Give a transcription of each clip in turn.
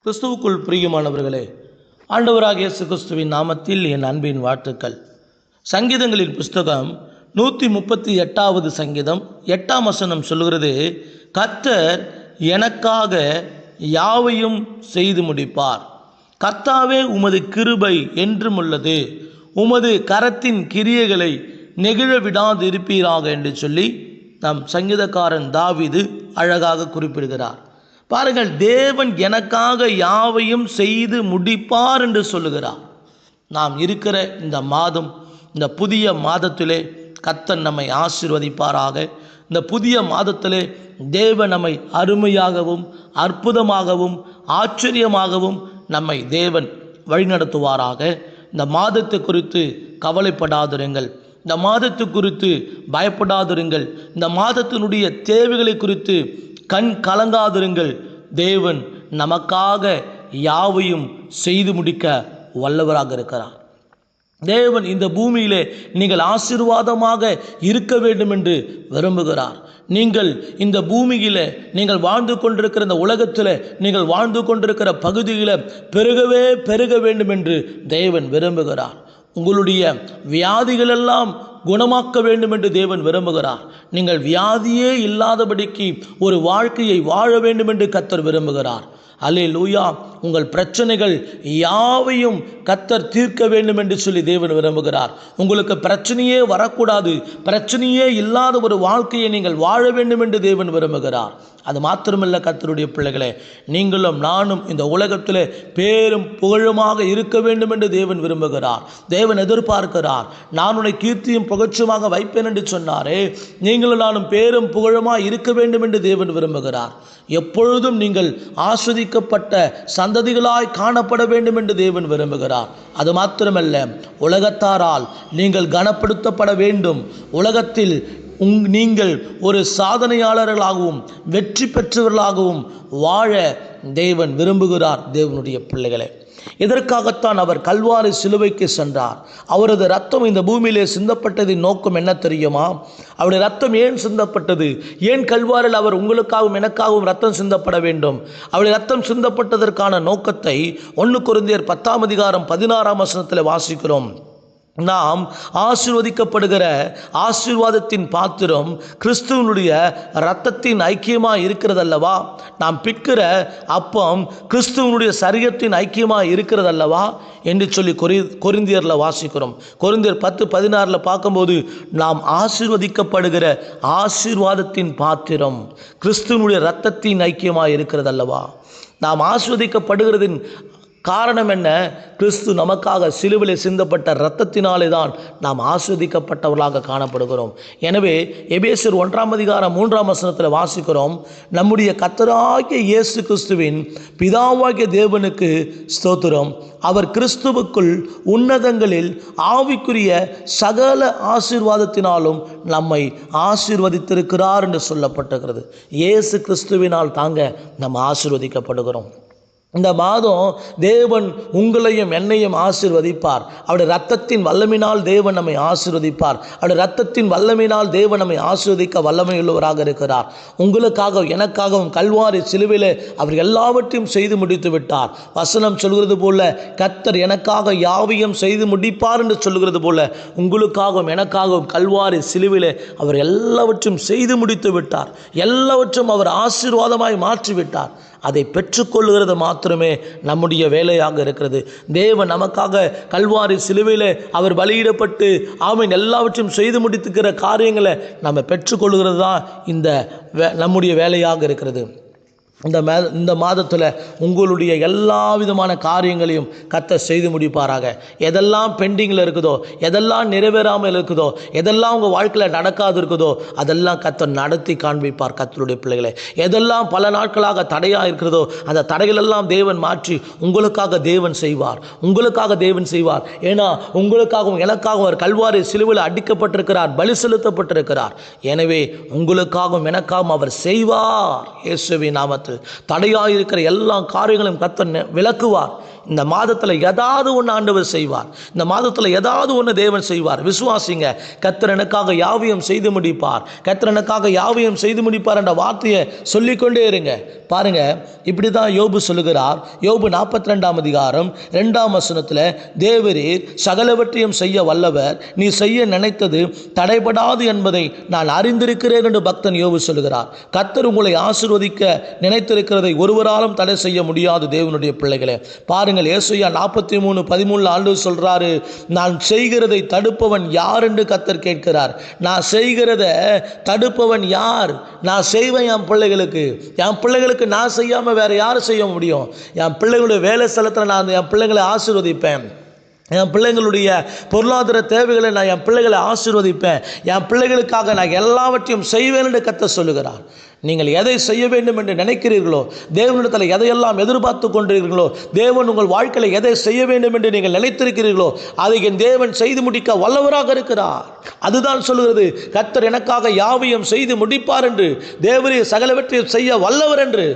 கிறிஸ்துவுக்குள் பிரியமானவர்களே, ஆண்டவராகிய இயேசு கிறிஸ்துவின் நாமத்தில் என் அன்பின் வாழ்த்துக்கள். சங்கீதங்களின் புஸ்தகம் 138வது சங்கீதம் 8ஆம் வசனம் சொல்கிறது, கர்த்தர் எனக்காக யாவையும் செய்து முடிப்பார். கர்த்தாவே, உமது கிருபை என்றும் உள்ளது, உமது கரத்தின் கிரியைகளை நெகிழ விடாதிருப்பீராக என்று சொல்லி நம் சங்கீதக்காரன் தாவீது அழகாக குறிப்பிடுகிறார். பாருங்கள், தேவன் எனக்காக யாவையும் செய்து முடிப்பார் என்று சொல்லுகிறார். நாம் இருக்கிற இந்த மாதம், இந்த புதிய மாதத்திலே கர்த்தர் நம்மை ஆசீர்வதிப்பாராக. இந்த புதிய மாதத்திலே தேவன் நம்மை அருமையாகவும் அற்புதமாகவும் ஆச்சரியமாகவும் நம்மை தேவன் வழிநடத்துவாராக. இந்த மாதத்தை குறித்து கவலைப்படாதிருங்கள், இந்த மாதத்தை குறித்து பயப்படாதிருங்கள், இந்த மாதத்தினுடைய தேவைகளை குறித்து கண் கலங்காதிருங்கள். தேவன் நமக்காக யாவையும் செய்து முடிக்க வல்லவராக இருக்கிறார். தேவன் இந்த பூமியிலே நீங்கள் ஆசீர்வாதமாக இருக்க வேண்டும் என்று விரும்புகிறார். நீங்கள் இந்த பூமியில் நீங்கள் வாழ்ந்து கொண்டிருக்கிற இந்த உலகத்தில் நீங்கள் வாழ்ந்து கொண்டிருக்கிற பகுதியில் பெருக வேண்டும் என்று தேவன் விரும்புகிறார். உங்களுடைய வியாதிகளெல்லாம் குணமாக்க வேண்டும் என்று தேவன் விரும்புகிறார். நீங்கள் வியாதியே இல்லாதபடிக்கு ஒரு வாழ்க்கையை வாழ வேண்டும் என்று கர்த்தர் விரும்புகிறார். அல்லேலூயா. உங்கள் பிரச்சனைகள் யாவையும் கர்த்தர் தீர்க்க வேண்டும் என்று சொல்லி தேவன் விரும்புகிறார். உங்களுக்கு பிரச்சனையே வரக்கூடாது, பிரச்சனையே இல்லாத ஒரு வாழ்க்கையை நீங்கள் வாழ வேண்டும் என்று தேவன் விரும்புகிறார். அது மாத்திரமல்ல, கர்த்தருடைய பிள்ளைகளே, நீங்களும் நானும் இந்த உலகத்தில் பேரும் புகழுமாக இருக்க வேண்டும் என்று தேவன் விரும்புகிறார். தேவன் எதிர்பார்க்கிறார். நான் உன்னை கீர்த்தியும் புகழ்ச்சியுமாக வைப்பேன் என்று சொன்னாரே, நீங்களும் நானும் பேரும் புகழுமாக இருக்க வேண்டும் என்று தேவன் விரும்புகிறார். எப்பொழுதும் நீங்கள் ஆஸ்வதிக்கப்பட்ட சந்ததிகளாய் காணப்பட வேண்டும் என்று தேவன் விரும்புகிறார். அது மாத்திரமல்ல, உலகத்தாரால் நீங்கள் கனப்படுத்தப்பட வேண்டும். உலகத்தில் நீங்கள் ஒரு சாதனையாளர்களாகவும் வெற்றி பெற்றவர்களாகவும் வாழ தேவன் விரும்புகிறார். தேவனுடைய பிள்ளைகளே, இதற்காகத்தான் அவர் கல்வாரி சிலுவைக்கு சென்றார். அவரது ரத்தம் இந்த பூமியிலே சிந்தப்பட்டதின் நோக்கம் என்ன தெரியுமா? அவருடைய ரத்தம் ஏன் சிந்தப்பட்டது? ஏன் கல்வாரில் அவர் உங்களுக்காகவும் எனக்காகவும் ரத்தம் சிந்தப்பட வேண்டும்? அவருடைய ரத்தம் சிந்தப்பட்டதற்கான நோக்கத்தை 1 கொரிந்தியர் 10ஆம் அதிகாரம் 16ஆம் வசனத்தில் வாசிக்கிறோம். நாம் ஆசீர்வதிக்கப்படுகிற ஆசீர்வாதத்தின் பாத்திரம் கிறிஸ்துவனுடைய இரத்தத்தின் ஐக்கியமாக இருக்கிறதல்லவா? நாம் பிற்கிற அப்பம் கிறிஸ்துவனுடைய சரீரத்தின் ஐக்கியமாக இருக்கிறதல்லவா என்று சொல்லி கொரிந்தியரில் வாசிக்கிறோம். கொரிந்தியர் 10:16 பார்க்கும்போது, நாம் ஆசீர்வதிக்கப்படுகிற ஆசீர்வாதத்தின் பாத்திரம் கிறிஸ்துவனுடைய இரத்தத்தின் ஐக்கியமாக இருக்கிறதல்லவா? நாம் ஆசீர்வதிக்கப்படுகிறதின் காரணம் என்ன? கிறிஸ்து நமக்காக சிலுவையில் சிந்தப்பட்ட இரத்தத்தினாலே தான் நாம் ஆஸ்வதிக்கப்பட்டவர்களாக காணப்படுகிறோம். எனவே எபேசியர் 1ஆம் அதிகாரம் 3ஆம் வசனத்தில் வாசிக்கிறோம், நம்முடைய கர்த்தராகிய இயேசு கிறிஸ்துவின் பிதாவாகிய தேவனுக்கு ஸ்தோத்திரம், அவர் கிறிஸ்துவுக்குள் உன்னதங்களில் ஆவிக்குரிய சகல ஆசீர்வாதத்தினாலும் நம்மை ஆசீர்வதித்திருக்கிறார் என்று சொல்லப்பட்டிருக்கிறது. இயேசு கிறிஸ்துவினால் தாங்க நம்ம ஆசீர்வதிக்கப்படுகிறோம். இந்த மாதம் தேவன் உங்களையும் என்னையும் ஆசீர்வதிப்பார். அவருடைய இரத்தத்தின் வல்லமையினால் தேவன் நம்மை ஆசீர்வதிப்பார். அவருடைய இரத்தத்தின் வல்லமையினால் தேவன் நம்மை ஆசீர்வதிக்க வல்லமையுள்ளவராக இருக்கிறார். உங்களுக்காக எனக்காகவும் கல்வாரி சிலுவையிலே அவர் எல்லாவற்றையும் செய்து முடித்து விட்டார். வசனம் சொல்கிறது போல, கர்த்தர் எனக்காக யாவையும் செய்து முடிப்பார் என்று சொல்கிறது போல, உங்களுக்காகவும் எனக்காகவும் கல்வாரி சிலுவையிலே அவர் எல்லாவற்றையும் செய்து முடித்து விட்டார். எல்லாவற்றும் அவர் ஆசீர்வாதமாய் மாற்றிவிட்டார். அதை பெற்றுக்கொள்கிறது மாத்திரமே நம்முடைய வேலையாக இருக்கிறது. தேவன் நமக்காக கல்வாரி சிலுவையில் அவர் பலியிடப்பட்டு ஆமீன் எல்லாவற்றையும் செய்து முடித்துக்கிற காரியங்களை நம்ம பெற்றுக்கொள்கிறது தான் இந்த நம்முடைய வேலையாக இருக்கிறது. இந்த மாதத்தில் உங்களுடைய எல்லா விதமான காரியங்களையும் கர்த்தர் செய்து முடிப்பாராக. எதெல்லாம் பெண்டிங்கில் இருக்குதோ, எதெல்லாம் நிறைவேறாமல் இருக்குதோ, எதெல்லாம் உங்கள் வாழ்க்கையில் நடக்காது இருக்குதோ, அதெல்லாம் கர்த்தர் நடத்தி காண்பிப்பார். கர்த்தருடைய பிள்ளைகளை, எதெல்லாம் பல நாட்களாக தடையாக இருக்கிறதோ அந்த தடைகளெல்லாம் தேவன் மாற்றி உங்களுக்காக தேவன் செய்வார். உங்களுக்காக தேவன் செய்வார். ஏன்னா உங்களுக்காகவும் எனக்காகவும் அவர் கல்வாரி சிலுவையில் அடிக்கப்பட்டிருக்கிறார், பலி செலுத்தப்பட்டிருக்கிறார். எனவே உங்களுக்காகவும் எனக்காகவும் அவர் செய்வார். இயேசுவின் நாமத்தில் மாதத்தில் தடையாக இருக்கிற எல்லா காரியங்களையும் கர்த்தர் விலக்குவார். இந்த மாதத்தில் ஏதாவது ஒன்று ஆண்டவர் செய்வார். இந்த மாதத்தில் ஏதாவது ஒன்று தேவன் செய்வார். விசுவாசிங்க. கர்த்தர் எனக்காக யாவையும் செய்து முடிப்பார், கர்த்தர் எனக்காக யாவையும் செய்து முடிப்பார் என்ற வார்த்தையை சொல்லிக்கொண்டே இருங்க. பாருங்க, இப்படி தான் யோபு சொல்லுகிறார். யோபு 42 அதிகாரம் 2 வசனத்தில், தேவரீர் சகலவற்றையும் செய்ய வல்லவர், நீ செய்ய நினைத்தது தடைபடாது என்பதை நான் அறிந்திருக்கிறேன் என்று பக்தன் யோபு சொல்லுகிறார். கர்த்தர் உங்களை ஆசீர்வதிக்க நினைத்திருக்கிறதை ஒருவராலும் தடை செய்ய முடியாது. தேவனுடைய பிள்ளைகளே, பாருங்கள், ஏசாயா 43:13 ஆண்டவர் சொல்றாரு, நான் செய்கிறதை தடுப்பவன் யார் என்று கர்த்தர் கேட்கிறார். நான் செய்கிறத தடுப்பவன் யார்? நான் செய்வேன் என் பிள்ளைகளுக்கு நான் செய்யாம வேற யாரும் செய்ய முடியும்? என் பிள்ளைகளுடைய வேலை ஸ்தலத்தில் நான் என் பிள்ளைகளை ஆசீர்வதிப்பேன். என் பிள்ளைங்களுடைய பொருளாதார தேவைகளை நான் என் பிள்ளைகளை ஆசீர்வதிப்பேன். என் பிள்ளைகளுக்காக நான் எல்லாவற்றையும் செய்வேன் என்று கர்த்தர் சொல்லுகிறார். நீங்கள் எதை செய்ய வேண்டும் என்று நினைக்கிறீர்களோ, தேவனிடத்தில் எதையெல்லாம் எதிர்பார்த்து கொண்டிருக்கிறீர்களோ, தேவன் உங்கள் வாழ்க்கையில் எதை செய்ய வேண்டும் என்று நீங்கள் நினைத்திருக்கிறீர்களோ அதை என் தேவன் செய்து முடிக்க வல்லவராக இருக்கிறார். அதுதான் சொல்லுகிறது, கர்த்தர் எனக்காக யாவையும் செய்து முடிப்பார் என்று. தேவரே சகலவற்றையும் செய்ய வல்லவர் என்று.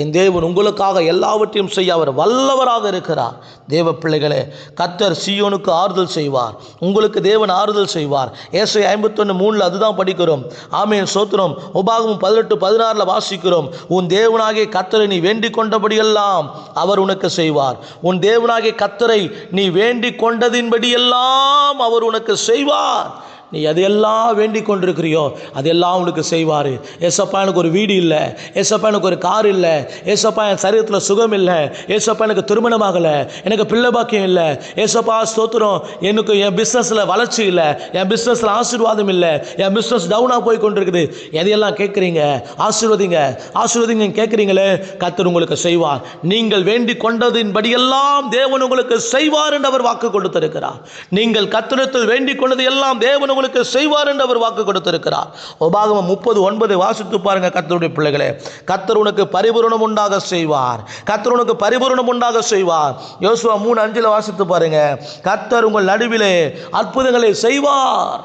என் தேவன் உங்களுக்காக எல்லாவற்றையும் செய்ய அவர் வல்லவராக இருக்கிறார். தேவ பிள்ளைகளே, கர்த்தர் சீயோனுக்கு ஆறுதல் செய்வார், உங்களுக்கு தேவன் ஆறுதல் செய்வார். ஏசாயா 51:3 அதுதான் படிக்கிறோம். ஆமென், ஸ்தோத்திரம். உபாகமம் 18:16 வாசிக்கிறோம், உன் தேவனாகிய கர்த்தரை நீ வேண்டிக் கொண்டபடியெல்லாம் அவர் உனக்கு செய்வார். உன் தேவனாகிய கர்த்தரை நீ வேண்டிக் கொண்டதின்படியெல்லாம் அவர் உனக்கு செய்வார். நீ எதையெல்லாம் வேண்டிக் கொண்டிருக்கிறியோ அதெல்லாம் உனக்கு செய்வார். ஏசப்பா எனக்கு ஒரு வீடு இல்லை, ஏசப்பா எனக்கு ஒரு கார் இல்லை, ஏசப்பா என் சரீரத்தில் சுகம் இல்லை, ஏசப்பா எனக்கு திருமணமாகலை, எனக்கு பிள்ளை பாக்கியம் இல்லை, ஏசப்பா ஸ்தோத்திரம் எனக்கு என் பிஸ்னஸில் வளர்ச்சி இல்லை, என் பிஸ்னஸில் ஆசீர்வாதம் இல்லை, என் பிஸ்னஸ் டவுனாக போய் கொண்டிருக்குது. எதையெல்லாம் கேட்குறீங்க? ஆசீர்வதிங்க கேட்குறீங்களே, கர்த்தர் உங்களுக்கு செய்வார். நீங்கள் வேண்டிக் கொண்டதின்படியெல்லாம் தேவன் உங்களுக்கு செய்வார் என்று அவர் வாக்கு கொடுத்திருக்கிறார். நீங்கள் கர்த்தரிடத்தில் வேண்டிக் கொண்டது எல்லாம் தேவன் உங்களுக்கு செய்வார் என்று அவர் வாக்கு கொடுத்திருக்கிறார். உபாகமம் 30:9 வாசித்து பாருங்க. கர்த்தருடைய பிள்ளைகளே, கர்த்தர் உனக்கு பரிபூரணம் உண்டாக செய்வார், கர்த்தர் உனக்கு பரிபூரணம் உண்டாக செய்வார். யோசுவா 3:5 வாசித்து பாருங்க. கர்த்தர் உங்கள் நடுவிலே அற்புதங்களை செய்வார்.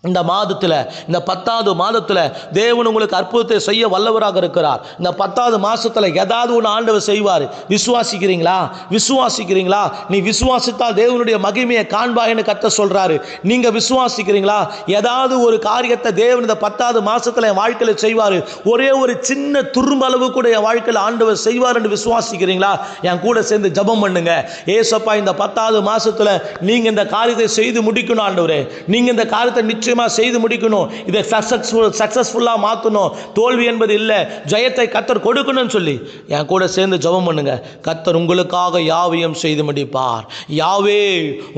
இந்த மாதத்தில், இந்த 10வது மாதத்தில் தேவன் உங்களுக்கு அற்புதத்தை செய்ய வல்லவராக இருக்கிறார். இந்த 10வது மாதத்தில் ஏதாவது ஒன்று ஆண்டவர் செய்வார். விசுவாசிக்கிறீங்களா? நீ விசுவாசித்தால் தேவனுடைய மகிமையை காண்பாய்ன்னு கர்த்தர் சொல்றாரு. நீங்க விசுவாசிக்கிறீங்களா? ஏதாவது ஒரு காரியத்தை தேவன் இந்த 10வது மாதத்தில் என் வாழ்க்கையில் செய்வார். ஒரே ஒரு சின்ன துரும்பளவு கூட என் வாழ்க்கையில் ஆண்டவர் செய்வார் என்று விசுவாசிக்கிறீங்களா? என் கூட சேர்ந்து ஜெபம் பண்ணுங்க. ஏசப்பா, இந்த 10வது மாதத்தில் நீங்க இந்த காரியத்தை செய்து முடிக்கணும் ஆண்டவரே. நீங்க இந்த காரியத்தை நிச்சயம் செய்து முடிக்கணும். இதை சக்சஸ்ஃபுல்லா மாத்தணும். தோல்வி என்பது இல்லை, ஜெயத்தை கர்த்தர் கொடுக்கணும்னு சொல்லி என் கூட சேர்ந்து ஜெபம் பண்ணுங்க. கர்த்தர் உங்களுக்காக யாவையும் செய்து முடிப்பார். யாவே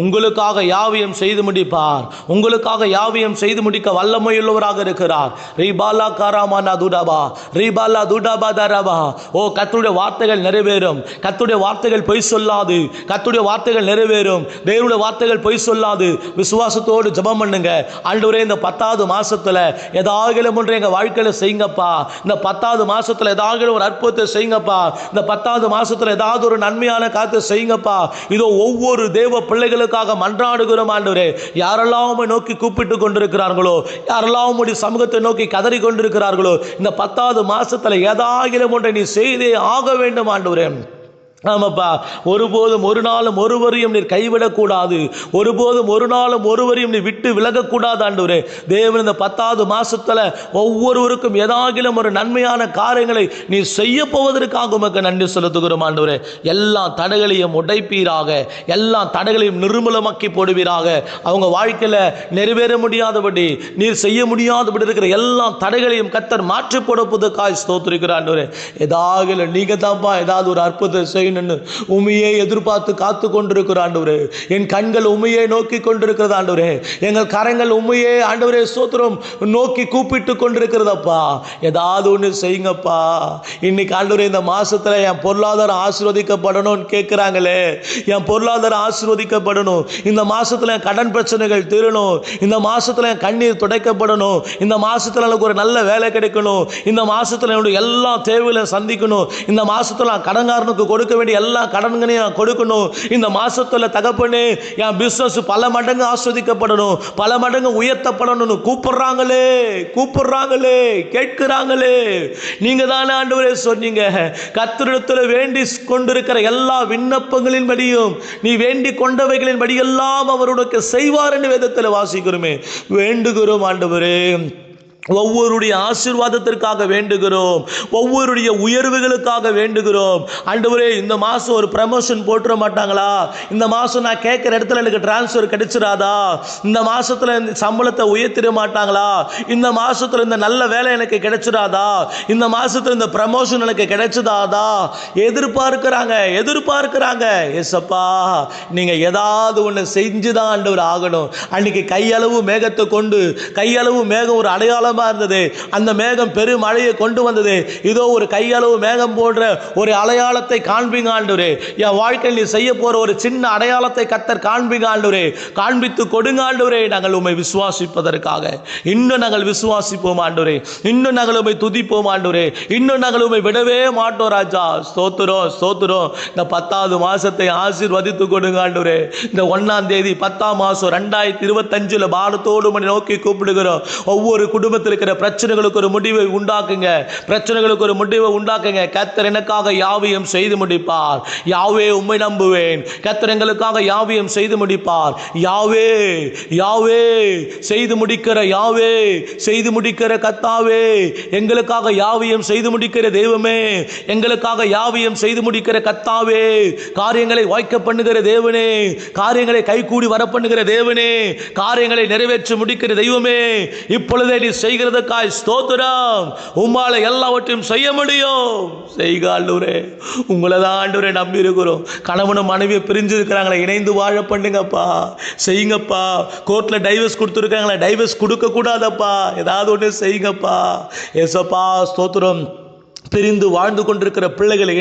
உங்களுக்காக யாவையும் செய்து முடிப்பார். உங்களுக்காக யாவையும் செய்து முடிக்க வல்லமையுள்ளவராக இருக்கிறார். ரீபாலா காராமானா துடாபா, ரீபாலா துடாபா தரபா. ஓ, கர்த்தருடைய வார்த்தைகள் நிறைவேறும். கர்த்தருடைய வார்த்தைகள் பொய் சொல்லாது. கர்த்தருடைய வார்த்தைகள் நிறைவேறும். தேவனுடைய வார்த்தைகள் பொய் சொல்லாது. விசுவாசத்தோடு ஜெபம் பண்ணுங்க. ஆண்டவரே, இந்த 10வது மாசத்துல ஏதாவது ஒன்று எங்க வாழ்க்கையில செய்யுங்கப்பா. இந்த 10வது மாசத்துல ஏதாவது ஒரு அற்புதத்தை செய்யுங்கப்பா. இந்த 10வது மாசத்துல ஏதாவது ஒரு நன்மையான காரியத்தை செய்யுங்கப்பா. இதோ ஒவ்வொரு தேவ பிள்ளைகளுக்காக மன்றாடுகிறோம் ஆண்டவரே. யாரெல்லாம் நோக்கி கூப்பிட்டு கொண்டிருக்கிறார்களோ, யாரெல்லாம் உம்முடைய சமூகத்தை நோக்கி கதறி கொண்டிருக்கிறார்களோ, இந்த 10வது மாசத்துல ஏதாவது ஒன்றை நீ செய்தே ஆக வேண்டும் ஆண்டவரே. ஆமாப்பா, ஒருபோதும் ஒரு நாளும் ஒருவரையும் நீர் கைவிடக்கூடாது. ஒருபோதும் ஒரு நாளும் ஒருவரையும் நீ விட்டு விலகக்கூடாது ஆண்டவரே. தேவன் இந்த 10வது மாசத்துல ஒவ்வொருவருக்கும் ஏதாகிலும் ஒரு நன்மையான காரியங்களை நீ செய்ய போவதற்காக உமக்கு நன்றி செலுத்துகிறோம் ஆண்டவரே. எல்லா தடைகளையும் உடைப்பீராக, எல்லா தடைகளையும் நிர்மூலமாக்கி போடுவீராக. அவங்க வாழ்க்கையில நிறைவேற முடியாதபடி, நீர் செய்ய முடியாதபடி இருக்கிற எல்லா தடைகளையும் கர்த்தர் மாற்றி போடுவதற்காக ஸ்தோத்திரிக்கிறார் ஆண்டவரே. ஏதாவது நீங்க தான்ப்பா ஏதாவது ஒரு அற்புதத்தை செய்ய உமையை எதிர்பார்த்து காத்து கொண்டிருக்கிற ஆண்டவரே. என் கண்கள் உமையை நோக்கி கொண்டிருக்கிறது ஆண்டவரே. எங்கள் கரங்கள் உமையே ஆண்டவரே ஸ்தோத்திரம் நோக்கி கூப்பிட்டு கொண்டிருக்கிறதப்பா. ஏதாவது ஒன்று செய்யுங்கப்பா. இன்னைக்கு ஆண்டவரே, இந்த மாசத்துல என் பொருளாதாரம் ஆசீர்வதிக்கப்படணும்னு கேட்கிறாங்களே, என் பொருளாதாரம் ஆசீர்வதிக்கப்படணும். இந்த மாசத்துல என் கடன் பிரச்சனைகள் தீரணும். இந்த மாசத்துல என் கண்ணீர் துடைக்கப்படணும். இந்த மாசத்துல எனக்கு ஒரு நல்ல வேலை கிடைக்கணும். இந்த மாசத்துல என்னுடைய எல்லா தேவைகளையும் சந்திக்கணும். இந்த மாசத்துல கடன்காரனுக்கு கொடுக்க வேண்டிய எல்லா கடன்களையும் கொடுக்கணும். இந்த மாசத்துல தகப்பனே என் பிசினஸ் பல மடங்கு ஆஸ்வதிக்கப்படணும், பல மடங்கு உயர்த்தப்படணும்னு கூப்பிடுறாங்களே, கேட்கிறாங்களே. நீங்க தானே ஆண்டவரே சொன்னீங்க, கர்த்தரிடத்தில் வேண்டி கொண்டிருக்கிற எல்லா விண்ணப்பங்களின் படியும் நீ வேண்டி கொண்டவைகளின் படியெல்லாம் அவருக்கு செய்வார் என்று வேதத்தில் வாசிக்கிறோமே. வேண்டுகிறோம் ஆண்டவரே, ஒவ்வொருடைய ஆசீர்வாதத்திற்காக வேண்டுகிறோம், ஒவ்வொருடைய உயர்வுகளுக்காக வேண்டுகிறோம். ஆண்டவரே, இந்த மாதம் ஒரு ப்ரமோஷன் போட்டுற மாட்டாங்களா? இந்த மாதம் நான் கேட்குற இடத்துல எனக்கு டிரான்ஸ்ஃபர் கிடைச்சிடாதா? இந்த மாதத்தில் இந்த சம்பளத்தை உயர்த்திட மாட்டாங்களா? இந்த மாதத்தில் இந்த நல்ல வேலை எனக்கு கிடைச்சிடாதா? இந்த மாதத்தில் இந்த ப்ரமோஷன் எனக்கு கிடைச்சிடாதா? எதிர்பார்க்கிறாங்க. ஏசப்பா, நீங்கள் ஏதாவது ஒன்று செஞ்சு தான் ஆண்டவர் ஆகணும். அன்னைக்கு கையளவு மேகத்தை கொண்டு, கையளவு மேகம் ஒரு அடையாளம் இருந்தது, அந்த மேகம் பெரும் மழையை கொண்டு வந்தது. இதோ ஒரு கையளவு மேகம் போன்ற ஒரு அடையாளத்தை காண்பீங்க ஆண்டவரே. என் வாழ்க்கையில் நீ செய்ய போற ஒரு சின்ன அடையாளத்தை கர்த்தர் காண்பீங்க ஆண்டவரே, காண்பித்து கொடுங்க ஆண்டவரே. நாங்கள் உம்மை விசுவாசிப்பதற்காக இன்னும் நாங்கள் விசுவாசிப்போம் ஆண்டவரே, இன்னும் நாங்கள் உம்மை துதிப்போம் ஆண்டவரே, இன்னும் நாங்கள் உம்மை விடவே மாட்டோம் ராஜா. ஸ்தோத்திரம். இந்த 10வது மாசத்தை ஆசீர்வதித்து கொடுங்க ஆண்டவரே. இந்த 1ஆம் தேதி 10ஆம் மாசம் 2025 பாரத்தோடு மணி நோக்கி கூப்பிடுகிறோம். ஒவ்வொரு குடும்பத்தில் இருக்கிற பிரச்சனைகளுக்கு ஒரு முடிவை உண்டாக்குங்க. கர்த்தர் எனக்காக யாவையும் செய்து முடிப்பார். யாவே உம்மை நம்புவேன். கர்த்தர் எங்களுக்காக யாவையும் செய்து முடிப்பார். யாவே செய்து முடிக்கிற கர்த்தாவே, எங்களுக்காக யாவையும் செய்து முடிக்கிற தெய்வமே, எங்களுக்காக யாவையும் செய்து முடிக்கிற கர்த்தாவே, காரியங்களை வாய்க்க பண்ணுகிற தேவனே, காரியங்களை கைகூடி வர பண்ணுகிற தேவனே, காரியங்களை நிறைவேற்றி முடிக்கிற தெய்வமே, இப்பொழுதே நீ செய்கிறதுக்காய் ஸ்தோத்திரம். உம்மால எல்லாவற்றையும் செய்ய முடியும். செய்க ஆண்டவரே, உங்களை தான் ஆண்டவரே நம்பி இருக்கிறோம். கணவனும் மனைவியை பிரிஞ்சு இருக்கிறாங்களே, இணைந்து வாழ பண்ணுங்கப்பா, செய்யுங்கப்பா. கோர்ட்ல டைவர்ஸ் கொடுத்துருக்காங்களே, டைவர்ஸ் கொடுக்க கூடாதப்பா, ஏதாவது ஒன்று செய்யுங்கப்பா. ஏசப்பா ஸ்தோத்திரம். பிரிந்து வாழ்ந்து கொண்டிருக்கிற பிள்ளைகளை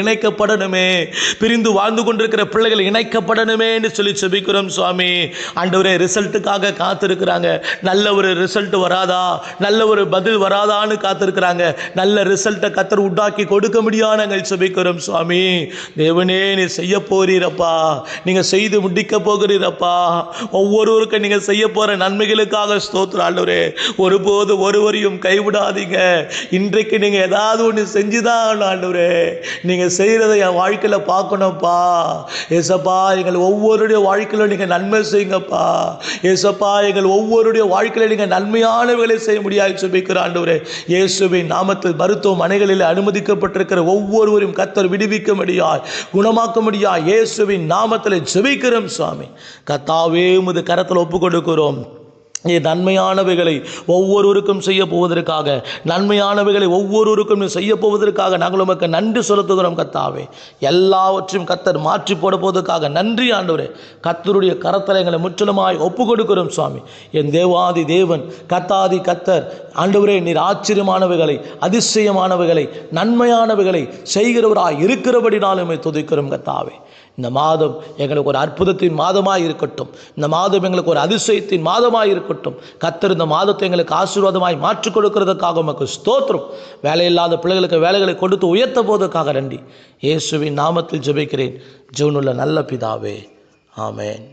இணைக்கப்படணுமே என்று சொல்லி செபிக்கிறோம் சுவாமி. ஆண்டவரே, ரிசல்ட்டுக்காக காத்திருக்கிறாங்க. நல்ல ஒரு ரிசல்ட் வராதா, நல்ல ஒரு பதில் வராதான்னு காத்திருக்கிறாங்க. நல்ல ரிசல்ட்டை கர்த்தர் உண்டாக்கி கொடுக்க முடியாது நாங்கள் செபிக்கிறோம் சுவாமி. தேவனே, நீ செய்ய போறீரப்பா, நீங்க செய்து முடிக்க போகிறீரப்பா. ஒவ்வொருவருக்கும் நீங்க செய்ய போற நன்மைகளுக்காக ஸ்தோத்திரம் ஆண்டவரே. ஒருபோது ஒருவரையும் கைவிடாதீங்க. இன்றைக்கு நீங்க ஏதாவது ஒன்று செஞ்சுதான் ஆண்டவரே, நீங்க செய்யறதை என் வாழ்க்கையில பார்க்கணும்ப்பா. ஏசப்பா, எங்கள் ஒவ்வொருடைய வாழ்க்கையில நீங்க நன்மை செய்யுங்கப்பா. ஏசப்பா, எங்கள் ஒவ்வொருடைய வாழ்க்கையில நீங்க நன்மையானவர்களை செய்ய முடியாது செபிக்கிற ஆண்டவரே. இயேசுவின் நாமத்தில் மருத்துவமனைகளில் அனுமதிக்கப்பட்டிருக்கிற ஒவ்வொருவரையும் கர்த்தர் விடுவிக்க முடியாது, குணமாக்க முடியாது. இயேசுவின் நாமத்தில் ஜெபிக்கிறோம் சுவாமி. கர்த்தாவே, உமது கரத்தில் ஒப்பு கொடுக்கிறோம். நன்மையானவைகளை ஒவ்வொருவருக்கும் செய்ய போவதற்காக, நன்மையானவைகளை ஒவ்வொருவருக்கும் செய்ய போவதற்காக நாங்கள் உமக்கு நன்றி செலுத்துகிறோம் கர்த்தாவே. எல்லாவற்றையும் கர்த்தர் மாற்றி போட போவதற்காக நன்றி ஆண்டவரே. கர்த்தருடைய கரத்தில் எங்களை முற்றிலுமாய் ஒப்பு கொடுக்கிறோம் சுவாமி. என் தேவாதி தேவன், கர்த்தாதி கர்த்தர் ஆண்டவரே, நீர் ஆச்சரியமானவைகளை, அதிசயமானவைகளை, நன்மையானவைகளை செய்கிறவராய் இருக்கிறபடினாலுமே துதிக்கிறோம் கர்த்தாவே. இந்த மாதம் எங்களுக்கு ஒரு அற்புதத்தின் மாதமாக இருக்கட்டும். இந்த மாதம் எங்களுக்கு ஒரு அதிசயத்தின் மாதமாக இருக்கட்டும். கர்த்தர் இந்த மாதத்தை எங்களுக்கு ஆசீர்வாதமாய் மாற்றிக் கொடுக்கிறதுக்காக உமக்கு ஸ்தோத்திரம். வேலையில்லாத பிள்ளைகளுக்கு வேலைகளை கொடுத்து உயர்த்த போவதற்காக நன்றி. இயேசுவின் நாமத்தில் ஜெபிக்கிறேன், ஜீவனுள்ள நல்ல பிதாவே, ஆமென்.